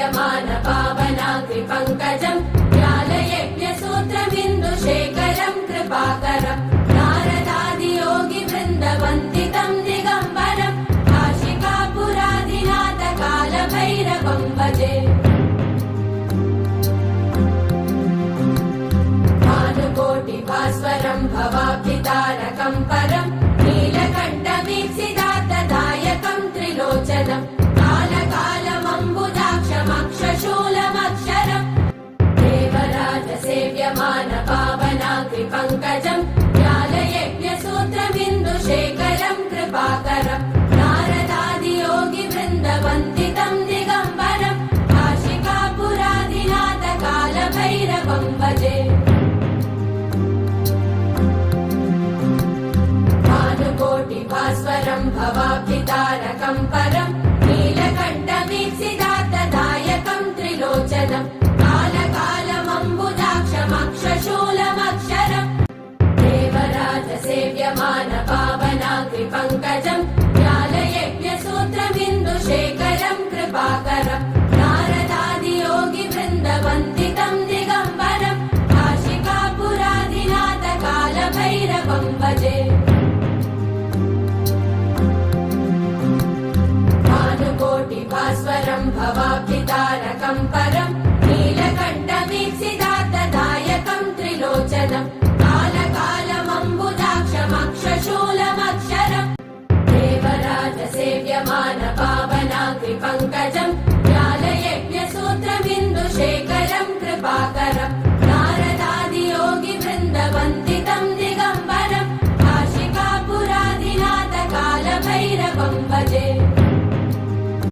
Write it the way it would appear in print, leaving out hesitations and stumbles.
सेव्यमान पावनाग्रिपङ्कजम् ज्ञानयज्ञसूत्रमिन्दुशेखरम् कृपाकरम् नारदादियोगिवृन्दवन्दितम् दिगम्बरम् काशिकापुरादिनाथकालभैरवम् भजे भानुकोटिभास्वरम् भवाब्धितारकम् परम् नीलकण्ठवीक्षितार्थदायकम् त्रिलोचनम् कालकालमम्बुजाक्षमक्षशूलमक्षरम् देवराजसेव्यमान पावनाग्रिपङ्कजम् ज्ञानयज्ञसूत्रमिन्दुशेखरम् कृपाकरम् नारदादियोगिवृन्दवन्दितम् दिगम्बरम् काशिकापुरादिनाथकालभैरवम् भजे भानुकोटिभास्वरम् भवाब्धितारकम् परम् नीलकण्ठवीक्षितार्थदायकम् त्रिलोचनम् कालकालमम्बुजाक्षमक्षशूलमक्षरम् देवराजसेव्यमान पावनाग्रिपङ्कजम् ज्ञानयज्ञसूत्रमिन्दुशेखरम् कृपाकरम् नारदादियोगिवृन्दवन्दितम् दिगम्बरम् काशिकापुरादिनाथकालभैरवम् भजे भानुकोटिभास्वरम् भवाब्धितारकम् परम्